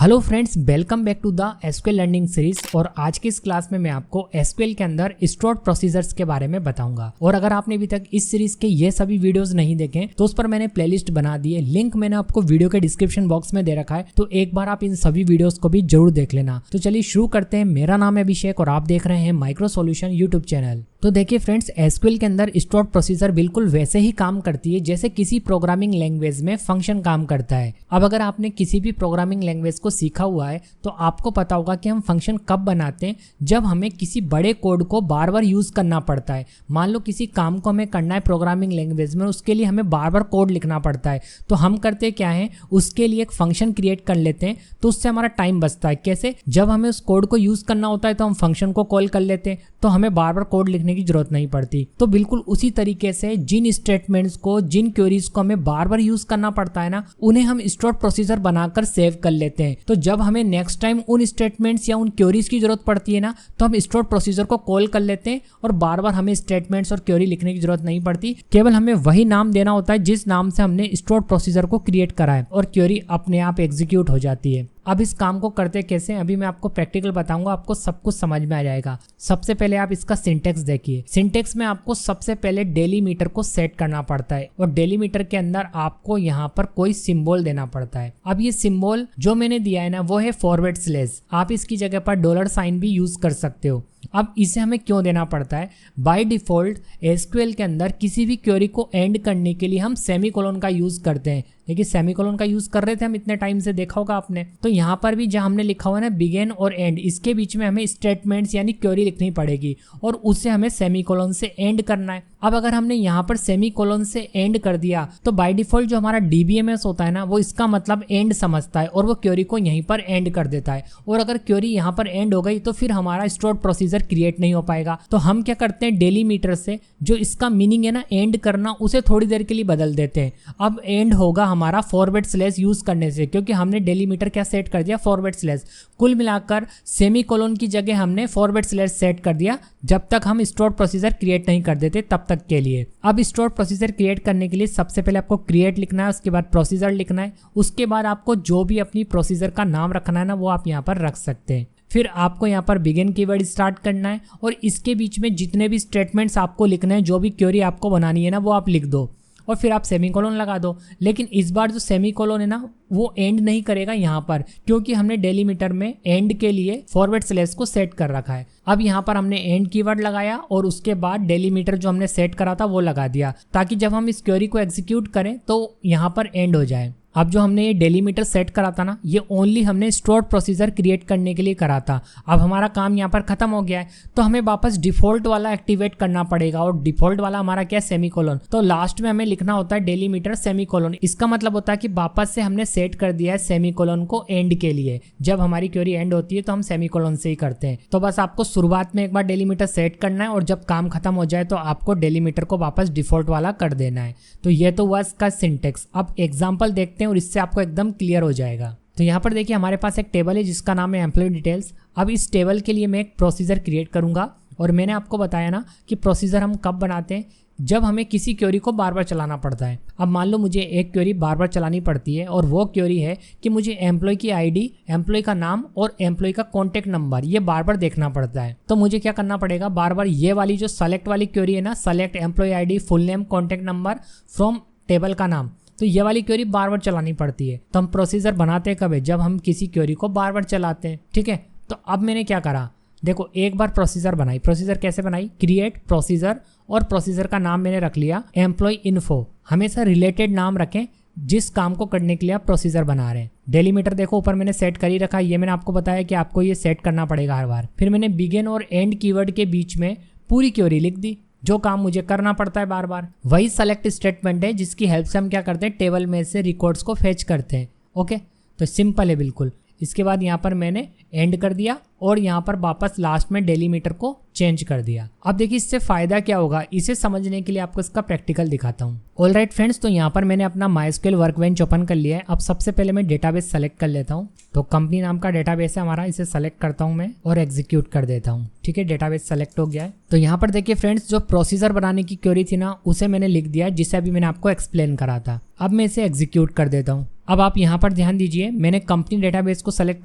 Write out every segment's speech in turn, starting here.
Hello friends, welcome back to the SQL learning series. और आज की इस क्लास में मैं आपको एसक्यूएल के अंदर स्टोर्ड प्रोसीजर्स के बारे में बताऊंगा। और अगर आपने अभी तक इस सीरीज के ये सभी वीडियोस नहीं देखे तो उस पर मैंने प्लेलिस्ट बना दी है, लिंक मैंने आपको वीडियो के डिस्क्रिप्शन बॉक्स में दे रखा है, तो एक बार आप इन सभी वीडियोस को भी जरूर देख लेना। तो चलिए शुरू करते हैं। मेरा नाम है अभिषेक और आप देख रहे हैं माइक्रो सॉल्यूशन यूट्यूब चैनल। तो देखिए फ्रेंड्स, एसक्यूएल के अंदर स्टोर्ड प्रोसीजर बिल्कुल वैसे ही काम करती है जैसे किसी प्रोग्रामिंग लैंग्वेज में फंक्शन काम करता है। अब अगर आपने किसी भी प्रोग्रामिंग लैंग्वेज को सीखा हुआ है तो आपको पता होगा कि हम फंक्शन कब बनाते हैं, जब हमें किसी बड़े कोड को बार बार यूज करना पड़ता है। मान लो किसी काम को हमें करना है प्रोग्रामिंग लैंग्वेज में, उसके लिए हमें बार बार कोड लिखना पड़ता है। तो हम करते क्या है, उसके लिए एक फंक्शन क्रिएट कर लेते हैं, तो उससे हमारा टाइम बचता है। कैसे? जब हमें उस कोड को यूज करना होता है तो हम फंक्शन को कॉल कर लेते हैं, तो हमें बार बार कोड लिखने की जरूरत नहीं पड़ती। तो बिल्कुल उसी तरीके से जिन स्टेटमेंट्स को, जिन क्वेरीज को हमें बार बार यूज करना पड़ता है ना, उन्हें हम स्टोर्ड प्रोसीजर बनाकर सेव कर लेते हैं। तो जब हमें नेक्स्ट टाइम उन स्टेटमेंट्स या उन क्वेरीज की जरूरत पड़ती है ना, तो हम स्टोर्ड प्रोसीजर को कॉल कर लेते हैं और बार बार हमें स्टेटमेंट्स और क्वेरी लिखने की जरूरत नहीं पड़ती। केवल हमें वही नाम देना होता है जिस नाम से हमने स्टोर्ड प्रोसीजर को क्रिएट करा है, और क्वेरी अपने आप एग्जीक्यूट हो जाती है। अब इस काम को करते कैसे, अभी मैं आपको प्रैक्टिकल बताऊंगा, आपको सब कुछ समझ में आ जाएगा। सबसे पहले आप इसका सिंटेक्स देखिए। सिंटेक्स में आपको सबसे पहले डेलीमीटर को सेट करना पड़ता है, और डेलीमीटर के अंदर आपको यहाँ पर कोई सिंबल देना पड़ता है। अब ये सिंबल जो मैंने दिया है ना, वो है फॉरवर्ड स्लैश। आप इसकी जगह पर $साइन भी यूज कर सकते हो। अब इसे हमें क्यों देना पड़ता है? बाय डिफॉल्ट एसक्यूएल के अंदर किसी भी क्वेरी को एंड करने के लिए हम सेमीकोलन का यूज करते हैं। देखिए सेमीकोलन का यूज कर रहे थे हम इतने टाइम से, देखा होगा आपने। तो यहाँ पर भी जहाँ हमने लिखा हुआ है ना बिगिन और एंड, इसके बीच में हमें स्टेटमेंट्स यानी क्वेरी लिखनी पड़ेगी, और उसे हमें सेमीकोलन से एंड करना है। अब अगर हमने यहाँ पर सेमीकोलन से एंड कर दिया तो बाय डिफॉल्ट जो हमारा डीबीएमएस होता है ना, वो इसका मतलब एंड समझता है और वो क्वेरी को यहीं पर एंड कर देता है। और अगर क्वेरी यहाँ पर एंड हो गई तो फिर हमारा स्टोर्ड प्रोसीजर क्रिएट नहीं हो पाएगा। तो हम क्या करते हैं, डेलीमीटर से जो इसका मीनिंग है ना एंड करना, उसे थोड़ी देर के लिए बदल देते हैं। अब एंड होगा हमारा फॉरवर्ड स्लैश यूज करने से, क्योंकि हमने डेलीमीटर क्या सेट कर दिया, फॉरवर्ड स्लैश। कुल मिलाकर सेमीकोलन की जगह हमने फॉरवर्ड स्लैश सेट कर दिया, जब तक हम स्टोर्ड प्रोसीजर क्रिएट नहीं कर देते तब तक के लिए। अब स्टोर्ड प्रोसीजर क्रिएट करने के लिए सबसे पहले आपको क्रिएट लिखना है, उसके बाद प्रोसीजर लिखना है, उसके बाद आपको जो भी अपनी प्रोसीजर का नाम रखना है ना, वो आप यहाँ पर रख सकते हैं। फिर आपको यहाँ पर बिगिन कीवर्ड स्टार्ट करना है, और इसके बीच में जितने भी स्टेटमेंट्स आपको लिखने हैं, जो भी क्वेरी आपको बनानी है ना, वो आप लिख दो, और फिर आप सेमीकोलन लगा दो। लेकिन इस बार जो सेमीकोलन है ना, वो एंड नहीं करेगा यहाँ पर, क्योंकि हमने डेलीमीटर में एंड के लिए फॉरवर्ड स्लैश को सेट कर रखा है। अब यहाँ पर हमने एंड कीवर्ड लगाया और उसके बाद डेलीमीटर जो हमने सेट करा था वो लगा दिया, ताकि जब हम इस क्वेरी को एग्जीक्यूट करें तो यहाँ पर एंड हो जाए। अब जो हमने ये डेलीमीटर सेट करा था ना, ये ओनली हमने स्टोर्ड प्रोसीजर क्रिएट करने के लिए करा था। अब हमारा काम यहाँ पर खत्म हो गया है, तो हमें वापस डिफॉल्ट वाला एक्टिवेट करना पड़ेगा, और डिफॉल्ट वाला हमारा क्या है, सेमीकोलन। तो लास्ट में हमें लिखना होता है डेलीमीटर सेमीकोलन। इसका मतलब होता है कि वापस से हमने सेट कर दिया है सेमीकोलन को एंड के लिए। जब हमारी क्वेरी एंड होती है तो हम सेमीकोलन से ही करते हैं। तो बस आपको शुरुआत में एक बार डेलीमीटर सेट करना है, और जब काम खत्म हो जाए तो आपको डेलीमीटर को वापस डिफॉल्ट वाला कर देना है। तो ये तो हुआ इसका सिंटेक्स। अब एग्जाम्पल देखते हैं और इससे आपको एकदम क्लियर हो जाएगा। तो यहाँ पर देखिए हमारे पास एक टेबल है जिसका नाम है एम्प्लॉय डिटेल्स। अब इस टेबल के लिए मैं एक प्रोसीजर क्रिएट करूंगा, और मैंने आपको बताया ना कि प्रोसीजर हम कब बनाते हैं, जब हमें किसी क्वेरी को बार बार चलाना पड़ता है। अब मान लो मुझे एक क्वेरी बार बार चलानी पड़ती है, और वो क्वेरी है कि मुझे एम्प्लॉय की आईडी, एम्प्लॉय का नाम और एम्प्लॉय का कॉन्टैक्ट नंबर ये बार बार देखना पड़ता है। तो मुझे क्या करना पड़ेगा, बार बार ये वाली जो सेलेक्ट वाली क्वेरी है ना, select employee ID, full name, contact number from table का नाम, तो ये वाली क्वेरी बार बार चलानी पड़ती है। तो हम प्रोसीजर बनाते कब है, जब हम किसी क्वेरी को बार बार चलाते हैं। ठीक है, तो अब मैंने क्या करा, देखो एक बार प्रोसीजर बनाई। प्रोसीजर कैसे बनाई, क्रिएट प्रोसीजर, और प्रोसीजर का नाम मैंने रख लिया एम्प्लॉय इन्फो। हमेशा रिलेटेड नाम रखें जिस काम को करने के लिए आप प्रोसीजर बना रहे हैं। डेलीमीटर देखो ऊपर मैंने सेट कर ही रखा, ये मैंने आपको बताया कि आपको ये सेट करना पड़ेगा हर बार। फिर मैंने बिगिन और एंड कीवर्ड के बीच में पूरी क्वेरी लिख दी, जो काम मुझे करना पड़ता है बार बार। वही सेलेक्ट स्टेटमेंट है जिसकी हेल्प से हम क्या करते हैं, टेबल में से रिकॉर्ड्स को फेच करते हैं। ओके, तो सिंपल है बिल्कुल। इसके बाद यहाँ पर मैंने एंड कर दिया, और यहाँ पर वापस लास्ट में डेलीमीटर को चेंज कर दिया। अब देखिए इससे फायदा क्या होगा, इसे समझने के लिए आपको इसका प्रैक्टिकल दिखाता हूँ। ऑलराइट फ्रेंड्स, तो यहाँ पर मैंने अपना MySQL वर्कबेंच ओपन कर लिया है। अब सबसे पहले मैं डेटाबेस सेलेक्ट कर लेता हूँ। तो कंपनी नाम का डेटाबेस है हमारा, इसे सेलेक्ट करता हूँ मैं और एग्जीक्यूट कर देता हूँ। ठीक है, डेटाबेस सेलेक्ट हो गया है। तो यहाँ पर देखिए फ्रेंड्स, जो प्रोसीजर बनाने की क्वेरी थी ना, उसे मैंने लिख दिया जिसे अभी मैंने आपको एक्सप्लेन करा था। अब मैं इसे एग्जीक्यूट कर देता हूँ। अब आप यहाँ पर ध्यान दीजिए, मैंने कंपनी डेटाबेस को सेलेक्ट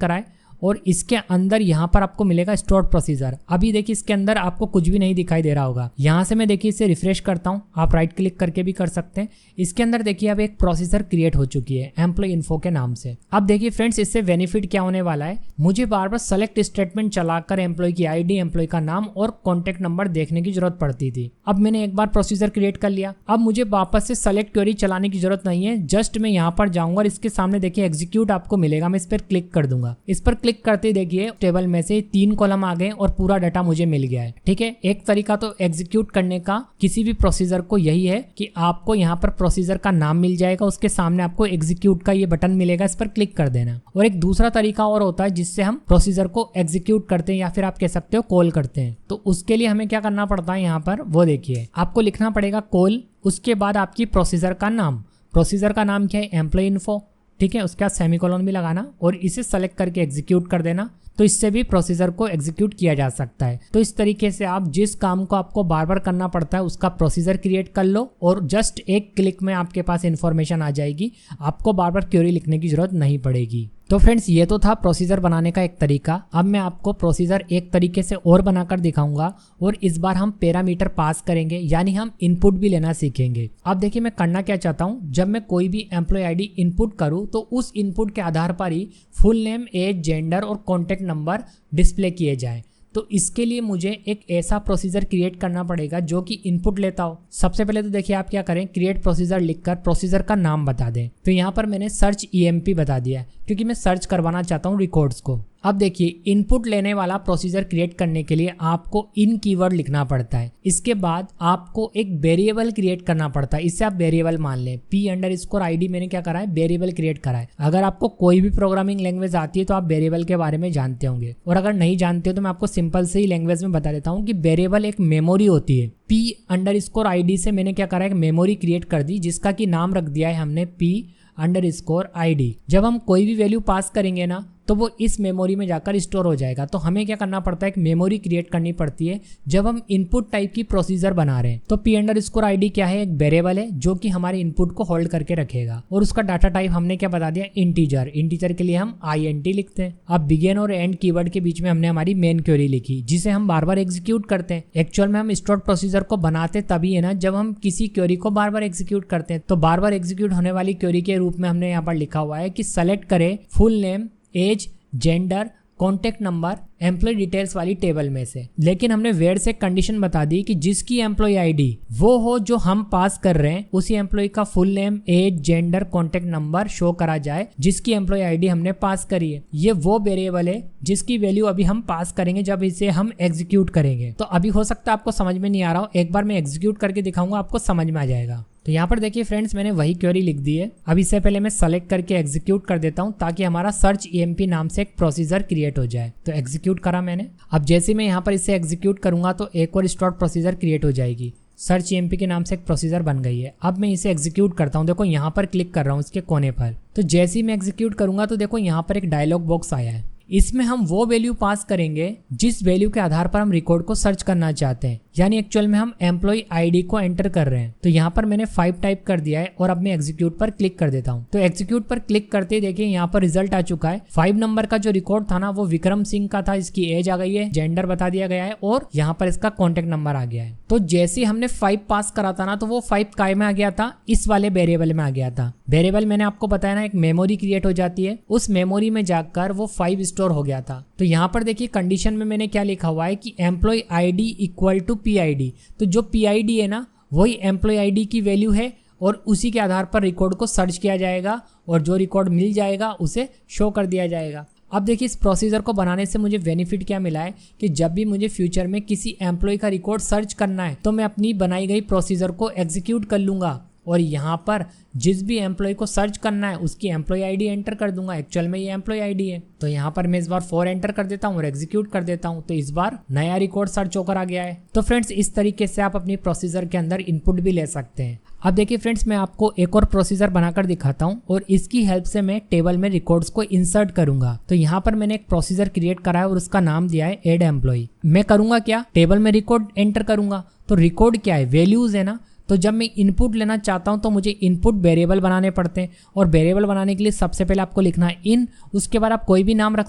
करा है और इसके अंदर यहाँ पर आपको मिलेगा स्टोर्ड प्रोसीजर। अभी देखिए इसके अंदर आपको कुछ भी नहीं दिखाई दे रहा होगा। यहाँ से मैं देखिए इसे रिफ्रेश करता हूँ, आप राइट क्लिक करके भी कर सकते हैं। इसके अंदर देखिए अब एक प्रोसीजर क्रिएट हो चुकी है एम्प्लॉय इन्फो के नाम से। अब देखिए फ्रेंड्स, इससे बेनिफिट क्या होने वाला है, मुझे बार बार सेलेक्ट स्टेटमेंट चलाकर एम्प्लॉय की आईडी, एम्प्लॉय का नाम और कॉन्टेक्ट नंबर देखने की जरूरत पड़ती थी। अब मैंने एक बार प्रोसीजर क्रिएट कर लिया, अब मुझे वापस से सेलेक्ट क्वेरी चलाने की जरूरत नहीं है। जस्ट मैं यहाँ पर जाऊंगा और इसके सामने देखिए एग्जीक्यूट आपको मिलेगा, मैं इस पर क्लिक कर दूंगा। इस पर क्लिक करते देखिए टेबल में से 3 कॉलम आ गए और पूरा डाटा मुझे मिल गया है। ठीक है, एक तरीका तो एग्जीक्यूट करने का किसी भी प्रोसीजर को यही है कि आपको यहाँ पर प्रोसीजर का नाम मिल जाएगा, उसके सामने आपको एग्जीक्यूट का ये बटन मिलेगा, इस पर क्लिक कर देना। और एक दूसरा तरीका और होता है जिससे हम प्रोसीजर को एग्जीक्यूट करते हैं या फिर आप कह सकते हो कॉल करते हैं। तो उसके लिए हमें क्या करना पड़ता है, यहाँ पर वो देखिए आपको लिखना पड़ेगा कॉल, उसके बाद आपकी प्रोसीजर का नाम। प्रोसीजर का नाम क्या है, एम्प्लॉय इन्फो। ठीक है, उसके बाद सेमीकोलन भी लगाना और इसे सेलेक्ट करके एग्जीक्यूट कर देना। तो इससे भी प्रोसीजर को एग्जीक्यूट किया जा सकता है। तो इस तरीके से आप जिस काम को आपको बार बार करना पड़ता है उसका प्रोसीजर क्रिएट कर लो और जस्ट एक क्लिक में आपके पास इंफॉर्मेशन आ जाएगी, आपको बार बार क्वेरी लिखने की जरूरत नहीं पड़ेगी। तो फ्रेंड्स, ये तो था प्रोसीजर बनाने का एक तरीका। अब मैं आपको प्रोसीजर एक तरीके से और बनाकर दिखाऊंगा और इस बार हम पैरामीटर पास करेंगे, यानी हम इनपुट भी लेना सीखेंगे। अब देखिए मैं करना क्या चाहता हूँ, जब मैं कोई भी एम्प्लॉय आईडी इनपुट करूँ तो उस इनपुट के आधार पर ही फुल नेम, एज, जेंडर और कॉन्टेक्ट नंबर डिस्प्ले किए जाएं। तो इसके लिए मुझे एक ऐसा प्रोसीजर क्रिएट करना पड़ेगा जो कि इनपुट लेता हो। सबसे पहले तो देखिए आप क्या करें, क्रिएट प्रोसीजर लिखकर प्रोसीजर का नाम बता दें। तो यहाँ पर मैंने सर्च EMP बता दिया क्योंकि मैं सर्च करवाना चाहता हूँ रिकॉर्ड्स को। अब देखिए इनपुट लेने वाला प्रोसीजर क्रिएट करने के लिए आपको इन कीवर्ड लिखना पड़ता है। इसके बाद आपको एक वेरिएबल क्रिएट करना पड़ता है, इसे आप वेरिएबल मान लें। P_ID मैंने क्या करा है, वेरिएबल क्रिएट करा है। अगर आपको कोई भी प्रोग्रामिंग लैंग्वेज आती है तो आप वेरिएबल के बारे में जानते होंगे, और अगर नहीं जानते हो तो मैं आपको सिंपल से ही लैंग्वेज में बता देता हूँ कि वेरिएबल एक मेमोरी होती है। P_ID से मैंने क्या करा है, एक मेमोरी क्रिएट कर दी जिसका कि नाम रख दिया है हमने P_ID। जब हम कोई भी वैल्यू पास करेंगे ना तो वो इस मेमोरी में जाकर स्टोर हो जाएगा। तो हमें क्या करना पड़ता है, एक मेमोरी क्रिएट करनी पड़ती है जब हम इनपुट टाइप की प्रोसीजर बना रहे हैं। तो P_ID क्या है, एक वेरिएबल है जो कि हमारे इनपुट को होल्ड करके रखेगा, और उसका डाटा टाइप हमने क्या बता दिया, इंटीजर। इंटीजर के लिए हम INT लिखते हैं। अब बिगिन और एंड कीवर्ड के बीच में हमने हमारी मेन क्वेरी लिखी जिसे हम बार बार एग्जीक्यूट करते हैं। एक्चुअल में हम स्टोर्ड प्रोसीजर को बनाते तभी है ना जब हम किसी क्वेरी को बार बार एग्जीक्यूट करते हैं। तो बार बार एग्जीक्यूट होने वाली क्वेरी के रूप में हमने यहाँ पर लिखा हुआ है कि सेलेक्ट करें full name, age, gender, contact number employee details वाली टेबल में से। लेकिन हमने वेयर से कंडीशन बता दी कि जिसकी एम्प्लॉय आईडी वो हो जो हम पास कर रहे हैं, उसी एम्प्लॉय का full name, age, gender, contact number show करा जाए जिसकी एम्प्लॉय आईडी हमने पास करी है। ये वो वेरिएबल है जिसकी वैल्यू अभी हम पास करेंगे जब इसे हम एग्जीक्यूट करेंगे। तो अभी हो सकता है आपको समझ में नहीं आ रहा हो, एक बार मैं एग्जीक्यूट करके दिखाऊंगा, आपको समझ में आ जाएगा। तो यहाँ पर देखिए फ्रेंड्स, मैंने वही क्वेरी लिख दी है। अब इससे पहले मैं सेलेक्ट करके एग्जीक्यूट कर देता हूँ ताकि हमारा सर्च EMP नाम से एक प्रोसीजर क्रिएट हो जाए। तो एग्जीक्यूट करा मैंने। अब जैसे मैं यहाँ पर इसे एग्जीक्यूट करूंगा तो एक और स्टोर्ड प्रोसीजर क्रिएट हो जाएगी। सर्च EMP के नाम से एक प्रोसीजर बन गई है। अब मैं इसे एग्जीक्यूट करता हूँ। देखो यहाँ पर क्लिक कर रहा हूँ इसके कोने पर। तो जैसे ही मैं एग्जीक्यूट करूंगा तो देखो यहाँ पर एक डायलॉग बॉक्स आया है। इसमें हम वो वैल्यू पास करेंगे जिस वैल्यू के आधार पर हम रिकॉर्ड को सर्च करना चाहते हैं, यानी एक्चुअल में हम एम्प्लॉय आईडी को एंटर कर रहे हैं। तो यहाँ पर मैंने 5 टाइप कर दिया है और अब मैं एग्जीक्यूट पर क्लिक कर देता हूँ। तो एग्जीक्यूट पर क्लिक करते ही देखिए यहाँ पर रिजल्ट आ चुका है। 5 नंबर का जो रिकॉर्ड था ना वो विक्रम सिंह का था, इसकी एज आ गई है, जेंडर बता दिया गया है और यहाँ पर इसका कॉन्टेक्ट नंबर आ गया है। तो जैसे हमने 5 पास करा था ना तो वो 5 काय में आ गया था, इस वाले वेरिएबल में आ गया था। वेरिएबल मैंने आपको बताया ना, एक मेमोरी क्रिएट हो जाती है, उस मेमोरी में जाकर वो 5 स्टोर हो गया था। तो यहाँ पर देखिए कंडीशन में मैंने क्या लिखा हुआ है कि employee ID equal to PID। तो जो PID है ना वही एम्प्लॉय आईडी की वैल्यू है और उसी के आधार पर रिकॉर्ड को सर्च किया जाएगा और जो रिकॉर्ड मिल जाएगा उसे शो कर दिया जाएगा। अब देखिए इस प्रोसीजर को बनाने से मुझे बेनिफिट क्या मिला है कि जब भी मुझे फ्यूचर में किसी एम्प्लॉय का रिकॉर्ड सर्च करना है तो मैं अपनी बनाई गई प्रोसीजर को एग्जीक्यूट कर लूंगा और यहाँ पर जिस भी एम्प्लॉय को सर्च करना है उसकी एम्प्लॉय आईडी एंटर कर दूंगा। एक्चुअल में ये एम्प्लॉय आईडी है, तो यहाँ पर मैं इस बार 4 एंटर कर देता हूँ और एग्जीक्यूट कर देता हूँ। तो इस बार नया रिकॉर्ड सर्च होकर आ गया है। तो फ्रेंड्स इस तरीके से आप अपनी प्रोसीजर के अंदर इनपुट भी ले सकते हैं। अब देखिए फ्रेंड्स, मैं आपको एक और प्रोसीजर बनाकर दिखाता हूँ और इसकी हेल्प से मैं टेबल में रिकॉर्ड्स को इंसर्ट करूंगा। तो यहाँ पर मैंने एक प्रोसीजर क्रिएट करा है और उसका नाम दिया है एड एम्प्लॉय। मैं करूंगा क्या, टेबल में रिकॉर्ड एंटर करूंगा। तो रिकॉर्ड क्या है, वैल्यूज है ना। तो जब मैं इनपुट लेना चाहता हूं तो मुझे इनपुट वेरिएबल बनाने पड़ते हैं और वेरिएबल बनाने के लिए सबसे पहले आपको लिखना है इन, उसके बाद आप कोई भी नाम रख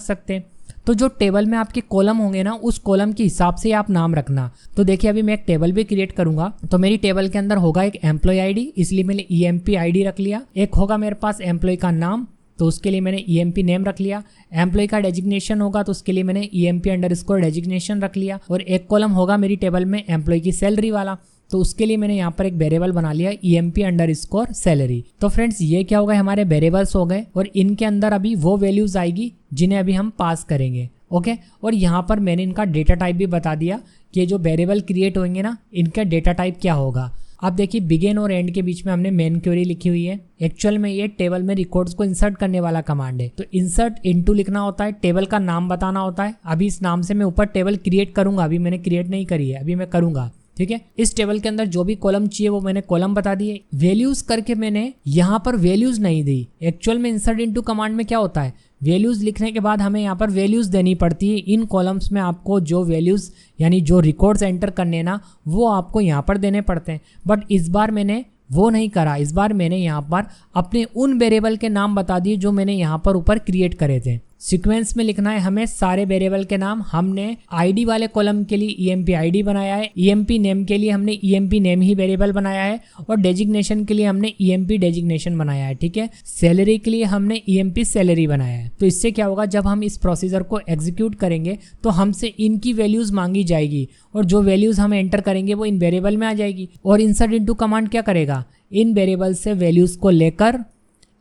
सकते हैं। तो जो टेबल में आपके कॉलम होंगे ना, उस कॉलम के हिसाब से आप नाम रखना। तो देखिए अभी मैं एक टेबल भी क्रिएट करूंगा। तो मेरी टेबल के अंदर होगा एक एम्प्लॉय आईडी, इसलिए मैंने ईएमपी आईडी रख लिया। एक होगा मेरे पास एम्प्लॉय का नाम, तो उसके लिए मैंने ईएमपी नेम रख लिया। एम्प्लॉय का डेजिग्नेशन होगा तो उसके लिए मैंने ईएमपी अंडरस्कोर डेजिग्नेशन रख लिया। और एक कॉलम होगा मेरी टेबल में एम्प्लॉय की सैलरी वाला, तो उसके लिए मैंने यहाँ पर एक वेरिएबल बना लिया ईएमपी अंडरस्कोर सैलरी। तो फ्रेंड्स ये क्या हो गए, हमारे वेरिएबल्स हो गए और इनके अंदर अभी वो वैल्यूज आएगी जिन्हें अभी हम पास करेंगे। ओके, और यहाँ पर मैंने इनका डेटा टाइप भी बता दिया कि जो वेरिएबल क्रिएट होंगे ना, इनका डेटा टाइप क्या होगा। अब देखिए बिगिन और एंड के बीच में हमने मेन क्वेरी लिखी हुई है। एक्चुअल में ये टेबल में रिकॉर्ड्स को इंसर्ट करने वाला कमांड है। तो इंसर्ट इनटू लिखना होता है, टेबल का नाम बताना होता है। अभी इस नाम से मैं ऊपर टेबल क्रिएट करूंगा, अभी मैंने क्रिएट नहीं करी है, अभी मैं करूंगा। ठीक है, इस टेबल के अंदर जो भी कॉलम चाहिए वो मैंने कॉलम बता दिए। वैल्यूज करके मैंने यहाँ पर वैल्यूज नहीं दी। एक्चुअल में इंसर्ट इनटू कमांड में क्या होता है, वैल्यूज लिखने के बाद हमें यहाँ पर वैल्यूज देनी पड़ती है। इन कॉलम्स में आपको जो वैल्यूज यानी जो रिकॉर्ड्स एंटर करने ना, वो आपको यहाँ पर देने पड़ते हैं। बट इस बार मैंने वो नहीं करा। इस बार मैंने यहाँ पर अपने उन वेरिएबल के नाम बता दिए जो मैंने यहाँ पर ऊपर क्रिएट करे थे। सीक्वेंस में लिखना है हमें सारे वेरिएबल के नाम। हमने आईडी वाले कॉलम के लिए ईएमपी आईडी बनाया है, ईएमपी नेम के लिए हमने ईएमपी नेम ही वेरिएबल बनाया है और डेजिग्नेशन के लिए हमने ईएमपी डेजिग्नेशन बनाया है। ठीक है, सैलरी के लिए हमने ईएमपी सैलरी बनाया है। तो इससे क्या होगा, जब हम इस प्रोसीजर को एग्जीक्यूट करेंगे तो हमसे इनकी वैल्यूज मांगी जाएगी और जो वैल्यूज हम एंटर करेंगे वो इन वेरिएबल में आ जाएगी। और इंसर्ट इनटू कमांड क्या करेगा, इन वेरिएबल से वैल्यूज को लेकर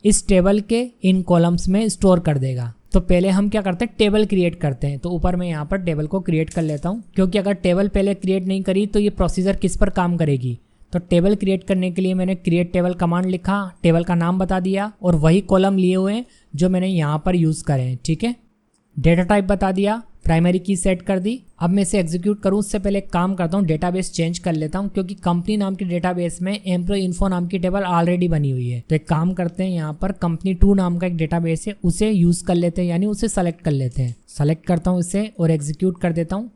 इस टेबल के इन कॉलम्स में स्टोर कर देगा। तो पहले हम क्या करते हैं, टेबल क्रिएट करते हैं। तो ऊपर मैं यहाँ पर टेबल को क्रिएट कर लेता हूँ, क्योंकि अगर टेबल पहले क्रिएट नहीं करी तो ये प्रोसीजर किस पर काम करेगी। तो टेबल क्रिएट करने के लिए मैंने क्रिएट टेबल कमांड लिखा, टेबल का नाम बता दिया और वही कॉलम लिए हुए हैं जो मैंने यहाँ पर यूज़ करे हैं। ठीक है, डेटा टाइप बता दिया, प्राइमरी की सेट कर दी। अब मैं इसे एग्जीक्यूट करूं उससे पहले एक काम करता हूं, डेटाबेस चेंज कर लेता हूं, क्योंकि कंपनी नाम के डेटाबेस में एम्प्लॉय इन्फो नाम की टेबल ऑलरेडी बनी हुई है। तो एक काम करते हैं, यहाँ पर कंपनी 2 नाम का एक डेटाबेस है, उसे यूज कर लेते हैं, यानी उसे सेलेक्ट कर लेते हैं। सेलेक्ट करता हूँ इसे और एग्जीक्यूट कर देता हूँ।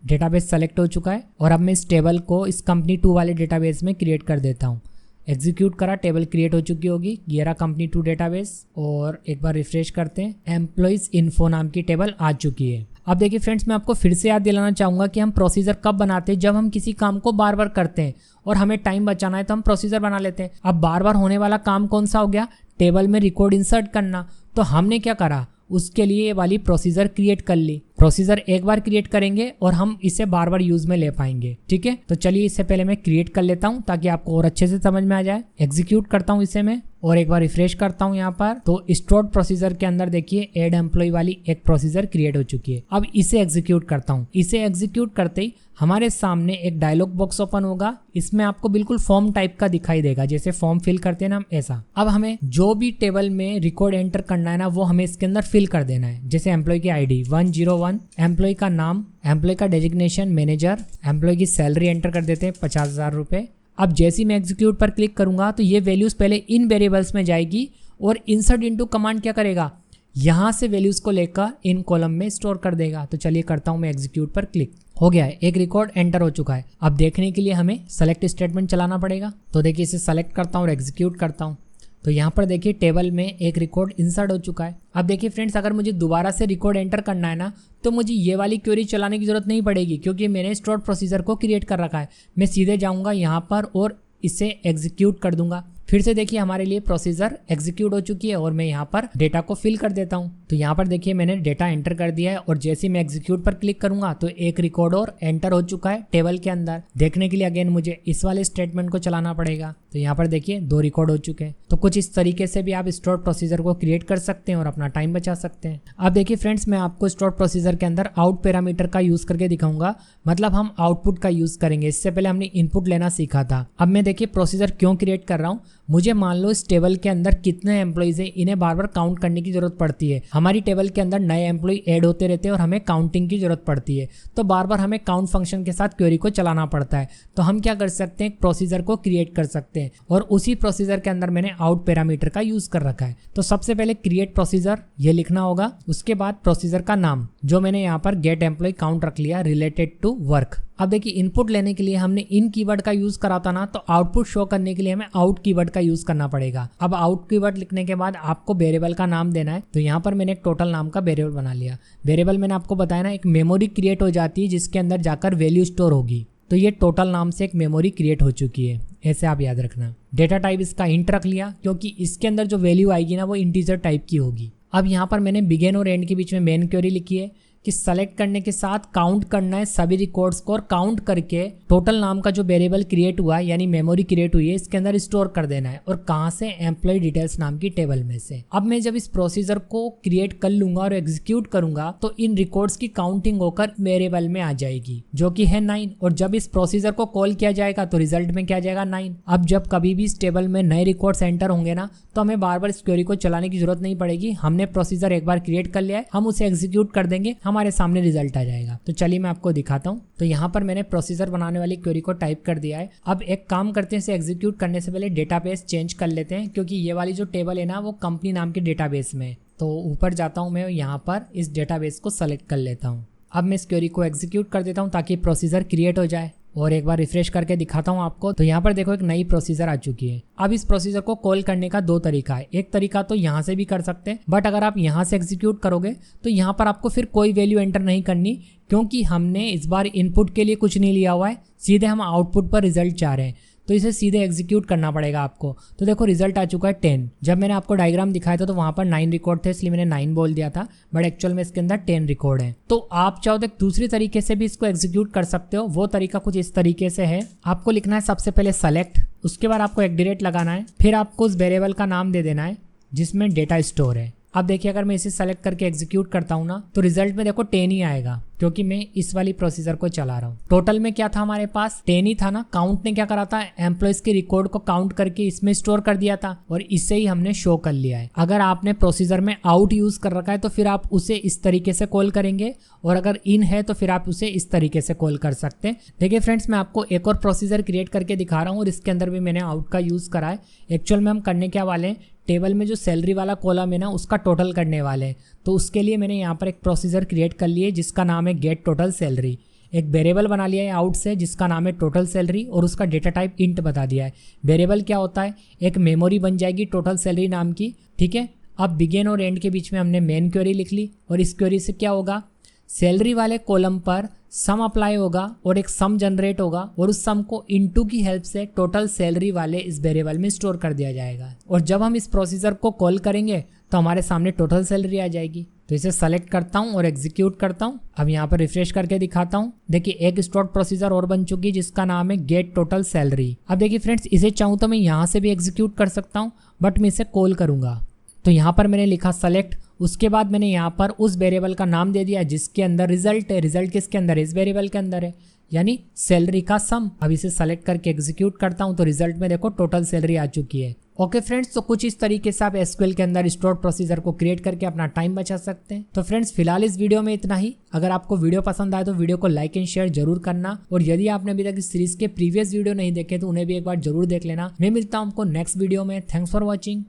डेटाबेस सेलेक्ट हो चुका है और अब मैं इस टेबल को इस कंपनी 2 वाले डेटाबेस में क्रिएट कर देता हूँ। एग्जीक्यूट करा, टेबल क्रिएट हो चुकी होगी। ये रहा कंपनी 2 डेटाबेस और एक बार रिफ्रेश करते हैं, एम्प्लॉइज इन्फो नाम की टेबल आ चुकी है। अब देखिए फ्रेंड्स, मैं आपको फिर से याद दिलाना चाहूँगा कि हम प्रोसीजर कब बनाते हैं, जब हम किसी काम को बार बार करते हैं और हमें टाइम बचाना है तो हम प्रोसीजर बना लेते हैं। अब बार बार होने वाला काम कौन सा हो गया, टेबल में रिकॉर्ड इंसर्ट करना। तो हमने क्या करा, उसके लिए ये वाली प्रोसीजर क्रिएट कर ली। प्रोसीजर एक बार क्रिएट करेंगे और हम इसे बार बार यूज में ले पाएंगे। ठीक है, तो चलिए इससे पहले मैं क्रिएट कर लेता हूं ताकि आपको और अच्छे से समझ में आ जाए। एग्जीक्यूट करता हूं इसे मैं और एक बार रिफ्रेश करता हूं यहाँ पर। तो स्टोर्ड प्रोसीजर के अंदर देखिए एड एम्प्लॉय वाली एक प्रोसीजर क्रिएट हो चुकी है। अब इसे एग्जीक्यूट करता हूं। इसे एग्जीक्यूट करते ही हमारे सामने एक डायलॉग बॉक्स ओपन होगा। इसमें आपको बिल्कुल फॉर्म टाइप का दिखाई देगा, जैसे फॉर्म फिल करते हैं ना हम, ऐसा। अब हमें जो भी टेबल में रिकॉर्ड एंटर करना है ना, वो हमें इसके अंदर फिल कर देना है। जैसे एम्प्लॉय की आईडी 101, एम्प्लॉय का नाम, एम्प्लॉय का डेजिग्नेशन मैनेजर, एम्प्लॉय की सैलरी एंटर कर देते हैं 50,000 रुपये। अब जैसे ही मैं एग्जीक्यूट पर क्लिक करूंगा तो ये वैल्यूज पहले इन वेरिएबल्स में जाएगी और इंसर्ट इनटू कमांड क्या करेगा, यहाँ से वैल्यूज को लेकर इन कॉलम में स्टोर कर देगा। तो चलिए करता हूं मैं एग्जीक्यूट पर क्लिक। हो गया है, एक रिकॉर्ड एंटर हो चुका है। अब देखने के लिए हमें सेलेक्ट स्टेटमेंट चलाना पड़ेगा। तो देखिए इसे सेलेक्ट करता हूँ और एग्जीक्यूट करता हूँ। तो यहाँ पर देखिए टेबल में एक रिकॉर्ड इंसर्ट हो चुका है। अब देखिए फ्रेंड्स, अगर मुझे दोबारा से रिकॉर्ड एंटर करना है ना, तो मुझे ये वाली क्वेरी चलाने की जरूरत नहीं पड़ेगी, क्योंकि मैंने स्टोर्ड प्रोसीजर को क्रिएट कर रखा है। मैं सीधे जाऊँगा यहाँ पर और इसे एग्जीक्यूट कर दूंगा। फिर से देखिए हमारे लिए प्रोसीजर एग्जीक्यूट हो चुकी है और मैं यहाँ पर डेटा को फिल कर देता हूँ। तो यहाँ पर देखिए मैंने डेटा एंटर कर दिया है और जैसे मैं एग्जीक्यूट पर क्लिक करूंगा तो एक रिकॉर्ड और एंटर हो चुका है टेबल के अंदर। देखने के लिए अगेन मुझे इस वाले स्टेटमेंट को चलाना पड़ेगा। तो यहाँ पर देखिए 2 रिकॉर्ड हो चुके हैं। तो कुछ इस तरीके से भी आप स्टोर प्रोसीजर को क्रिएट कर सकते हैं और अपना टाइम बचा सकते हैं। अब देखिए फ्रेंड्स, मैं आपको स्टोर प्रोसीजर के अंदर आउट पैरामीटर का यूज करके दिखाऊंगा, मतलब हम आउटपुट का यूज करेंगे। इससे पहले हमने इनपुट लेना सीखा था। अब मैं देखिए प्रोसीजर क्यों क्रिएट कर रहा हूँ। मुझे मान लो इस टेबल के अंदर कितने एम्प्लॉइज हैं, इन्हें बार बार काउंट करने की जरूरत पड़ती है। हमारी टेबल के अंदर नए एम्प्लॉय ऐड होते रहते हैं और हमें काउंटिंग की जरूरत पड़ती है। तो बार बार हमें काउंट फंक्शन के साथ क्वेरी को चलाना पड़ता है। तो हम क्या कर सकते हैं, एक प्रोसीजर को क्रिएट कर सकते हैं और उसी प्रोसीजर के अंदर मैंने आउट पैरामीटर का यूज कर रखा है। तो सबसे पहले क्रिएट प्रोसीजर ये लिखना होगा। उसके बाद प्रोसीजर का नाम, जो मैंने यहाँ पर गेट एम्प्लॉय काउंट रख लिया, रिलेटेड टू वर्क। अब देखिए इनपुट लेने के लिए हमने इन कीवर्ड का यूज करा था ना, तो आउटपुट शो करने के लिए हमें आउट कीवर्ड का यूज करना पड़ेगा। अब आउट कीवर्ड लिखने के बाद आपको वेरिएबल का नाम देना है। तो यहाँ पर मैंने एक टोटल नाम का वेरिएबल बना लिया। वेरिएबल मैंने आपको बताया ना, एक मेमोरी क्रिएट हो जाती है जिसके अंदर जाकर वैल्यू स्टोर होगी। तो ये टोटल नाम से एक मेमोरी क्रिएट हो चुकी है, ऐसे आप याद रखना। डेटा टाइप इसका इंट रख लिया, क्योंकि इसके अंदर जो वैल्यू आएगी ना वो इंटीजर टाइप की होगी। अब यहाँ पर मैंने बिगिन और एंड के बीच में मेन क्वेरी लिखी है कि सेलेक्ट करने के साथ काउंट करना है सभी रिकॉर्ड्स को, और काउंट करके टोटल नाम का जो वेरिएबल क्रिएट हुआ है यानी मेमोरी क्रिएट हुई है इसके अंदर स्टोर कर देना है। और कहाँ से, एम्प्लॉय डिटेल्स नाम की टेबल में से। अब मैं जब इस प्रोसीजर को क्रिएट कर लूंगा और एग्जीक्यूट करूंगा तो इन रिकॉर्ड्स की काउंटिंग होकर वेरिएबल में आ जाएगी जो कि है 9। और जब इस प्रोसीजर को कॉल किया जाएगा तो रिजल्ट में क्या जाएगा, 9। अब जब कभी भी इस टेबल में नए रिकॉर्ड्स एंटर होंगे ना, तो हमें बार बार इस क्वेरी को चलाने की जरूरत नहीं पड़ेगी। हमने प्रोसीजर एक बार क्रिएट कर लिया है, हम उसे एग्जीक्यूट कर देंगे, हमारे सामने रिजल्ट आ जाएगा। तो चलिए मैं आपको दिखाता हूँ। तो यहाँ पर मैंने प्रोसीजर बनाने वाली क्वेरी को टाइप कर दिया है। अब एक काम करते हैं, इसे एग्जीक्यूट करने से पहले डेटाबेस चेंज कर लेते हैं, क्योंकि ये वाली जो टेबल है ना वो कंपनी नाम के डेटाबेस में। तो ऊपर जाता हूँ मैं, यहाँ पर इस डेटाबेस को सेलेक्ट कर लेता हूँ। अब मैं इस क्वेरी को एग्जीक्यूट कर देता हूँ ताकि प्रोसीजर क्रिएट हो जाए, और एक बार रिफ्रेश करके दिखाता हूँ आपको। तो यहाँ पर देखो एक नई प्रोसीजर आ चुकी है। अब इस प्रोसीजर को कॉल करने का 2 तरीका है। एक तरीका तो यहाँ से भी कर सकते हैं, बट अगर आप यहाँ से एग्जीक्यूट करोगे तो यहाँ पर आपको फिर कोई वैल्यू एंटर नहीं करनी, क्योंकि हमने इस बार इनपुट के लिए कुछ नहीं लिया हुआ है, सीधे हम आउटपुट पर रिजल्ट चाह रहे हैं। तो इसे सीधे एग्जीक्यूट करना पड़ेगा आपको। तो देखो रिजल्ट आ चुका है 10। जब मैंने आपको डायग्राम दिखाया था तो वहां पर 9 रिकॉर्ड थे, इसलिए मैंने 9 बोल दिया था, बट एक्चुअल में इसके अंदर 10 रिकॉर्ड है। तो आप चाहो तो दूसरी तरीके से भी इसको एग्जीक्यूट कर सकते हो। वो तरीका कुछ इस तरीके से है। आपको लिखना है सबसे पहले सेलेक्ट, उसके बाद आपको @ लगाना है, फिर आपको उस वेरिएबल का नाम दे देना है जिसमें डेटा स्टोर है। अब देखिए अगर मैं इसे सेलेक्ट करके एग्जीक्यूट करता हूँ ना, तो रिजल्ट में देखो 10 ही आएगा, क्योंकि मैं इस वाली प्रोसीजर को चला रहा हूँ। टोटल में क्या था हमारे पास, 10 ही था ना। काउंट ने क्या करा था, एम्प्लॉइज के रिकॉर्ड को काउंट करके इसमें स्टोर कर दिया था, और इससे ही हमने शो कर लिया है। अगर आपने प्रोसीजर में आउट यूज कर रखा है तो फिर आप उसे इस तरीके से कॉल करेंगे, और अगर इन है तो फिर आप उसे इस तरीके से कॉल कर सकते हैं। देखिए फ्रेंड्स, मैं आपको एक और प्रोसीजर क्रिएट करके दिखा रहा हूँ, और इसके अंदर भी मैंने आउट का यूज करा है। एक्चुअल में हम करने क्या वाले हैं, टेबल में जो सैलरी वाला कॉलम है ना उसका टोटल करने वाले हैं। तो उसके लिए मैंने यहाँ पर एक प्रोसीजर क्रिएट कर लिए जिसका नाम है गेट टोटल सैलरी। एक वेरिएबल बना लिया है आउट से जिसका नाम है टोटल सैलरी, और उसका डेटा टाइप इंट बता दिया है। वेरिएबल क्या होता है, एक मेमोरी बन जाएगी टोटल सैलरी नाम की, ठीक है। अब बिगिन और एंड के बीच में हमने मेन क्वेरी लिख ली, और इस क्वेरी से क्या होगा, सैलरी वाले कॉलम पर सम अप्लाई होगा और एक सम जनरेट होगा, और उस सम को इनटू की हेल्प से टोटल सैलरी वाले इस वेरिएबल में स्टोर कर दिया जाएगा। और जब हम इस प्रोसीजर को कॉल करेंगे तो हमारे सामने टोटल सैलरी आ जाएगी। तो इसे सेलेक्ट करता हूं और एग्जीक्यूट करता हूं। अब यहाँ पर रिफ्रेश करके दिखाता हूं। देखिए एक स्टोर प्रोसीजर और बन चुकी है जिसका नाम है गेट टोटल सैलरी। अब देखिए फ्रेंड्स, इसे चाहूँ तो मैं यहाँ से भी एग्जीक्यूट कर सकता हूँ, बट मैं इसे कॉल करूंगा। तो यहाँ पर मैंने लिखा सेलेक्ट, उसके बाद मैंने यहाँ पर उस वेरिएबल का नाम दे दिया जिसके अंदर रिजल्ट है। रिजल्ट किसके अंदर है, इस वेरिएबल के अंदर है, यानी सैलरी का सम। अब इसे सेलेक्ट करके एग्जीक्यूट करता हूं तो रिजल्ट में देखो टोटल सैलरी आ चुकी है। ओके फ्रेंड्स, तो कुछ इस तरीके से आप एसक्यूएल के अंदर स्टोर प्रोसीजर को क्रिएट करके अपना टाइम बचा सकते हैं। तो फ्रेंड्स फिलहाल इस वीडियो में इतना ही। अगर आपको वीडियो पसंद आए तो वीडियो को लाइक एंड शेयर जरूर करना, और यदि आपने अभी तक इस सीरीज के प्रीवियस वीडियो नहीं देखे तो उन्हें भी एक बार जरूर देख लेना। मैं मिलता हूं आपको नेक्स्ट वीडियो में। Thanks for watching.